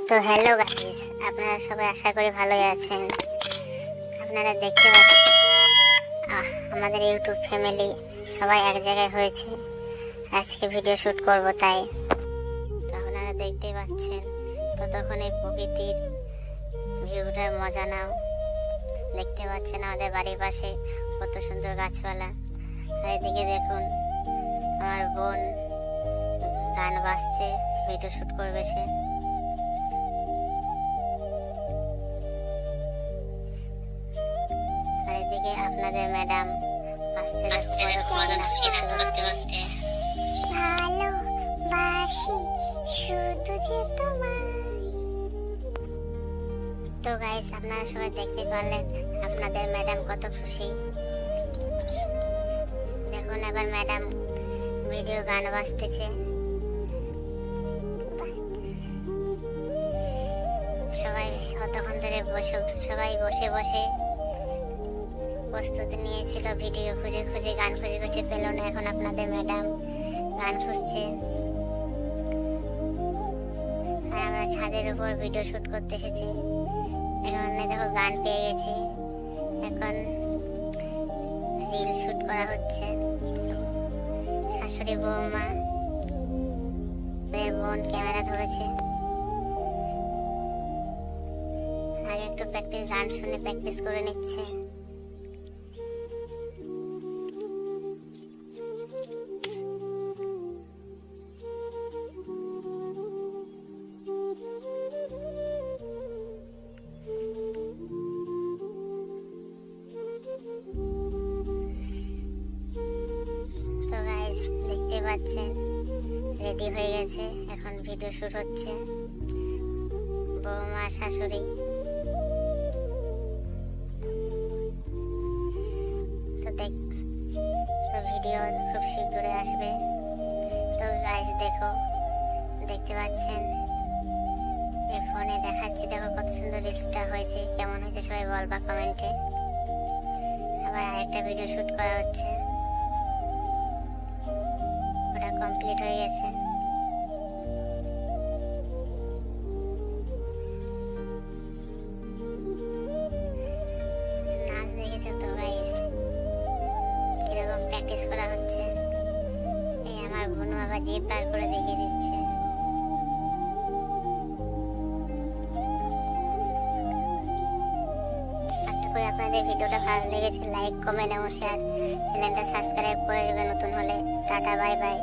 তো hello guys, আপনারা সবাই আশা করি ভালোই আছেন। আপনারা দেখতে পাচ্ছেন আমাদের ইউটিউব ফ্যামিলি সবাই এক জায়গায় হয়েছে। আজকে ভিডিও শুট করব, তাই তো আপনারা দেখতেই পাচ্ছেন। তো তখন এই প্রকৃতির ভিউটার মজা নাও। দেখতে পাচ্ছেন আমাদের বাড়ির পাশে কত সুন্দর গাছপালা। আর এদিকে দেখুন আমার বোন গান বাজছে, ভিডিও শুট করবে সে। আর এদিকে আপনাদের ম্যাডাম আসছে নাচ করতে করতে। ভালোবাসি শুধু যে তোমায়। তো গাইস, আপনারা সবাই দেখতে পারলেন আপনাদের ম্যাডাম কত খুশি। দেখুন এবার ম্যাডাম ভিডিও গান বাজতেছে। সবাই কতক্ষণ ধরে সবাই বসে বসে প্রস্তুতি নিয়েছিল, ভিডিও খুঁজে খুঁজে গান খুঁজে খুঁজে পেল না। এখন আপনাদের ম্যাডাম গান খুঁজছে। আর আমরা ছাদের উপর ভিডিও শুট করতে এসেছি। এখন দেখো গান পেয়ে গেছি, এখন রিল শুট করা হচ্ছে। শাশুড়ি বৌমা বোন ক্যামেরা ধরেছে। আগে একটু গান শুনে প্র্যাকটিস করে নিচ্ছে। তো গাইস, দেখতে পাচ্ছেন রেডি হয়ে গেছে, এখন ভিডিও শুট হচ্ছে। বৌমা শাশুড়ি তো ভিডিও খুব শীঘ্রই আসবে। তো গাইস দেখতে পাচ্ছেন এই ফোনে দেখাচ্ছি, দেখো কত সুন্দর রিলসটা হয়েছে। কেমন হয়েছে সবাই বলবা কমেন্টে। আবার আরেকটা ভিডিও শুট করা হচ্ছে, ওটা কমপ্লিট হয়ে গেছে। নাচ দেখেছো তো গাইস, কিরকম প্র্যাকটিস করা হচ্ছে। এই আমার বোনু আবার জিভ বার করে দেখিয়ে দিচ্ছে। আশা করি আপনাদের ভিডিওটা ভালো লেগেছে। লাইক, কমেন্ট এবং শেয়ার, চ্যানেলটা সাবস্ক্রাইব করে দেবেন নতুন হলে। Tata, bye bye.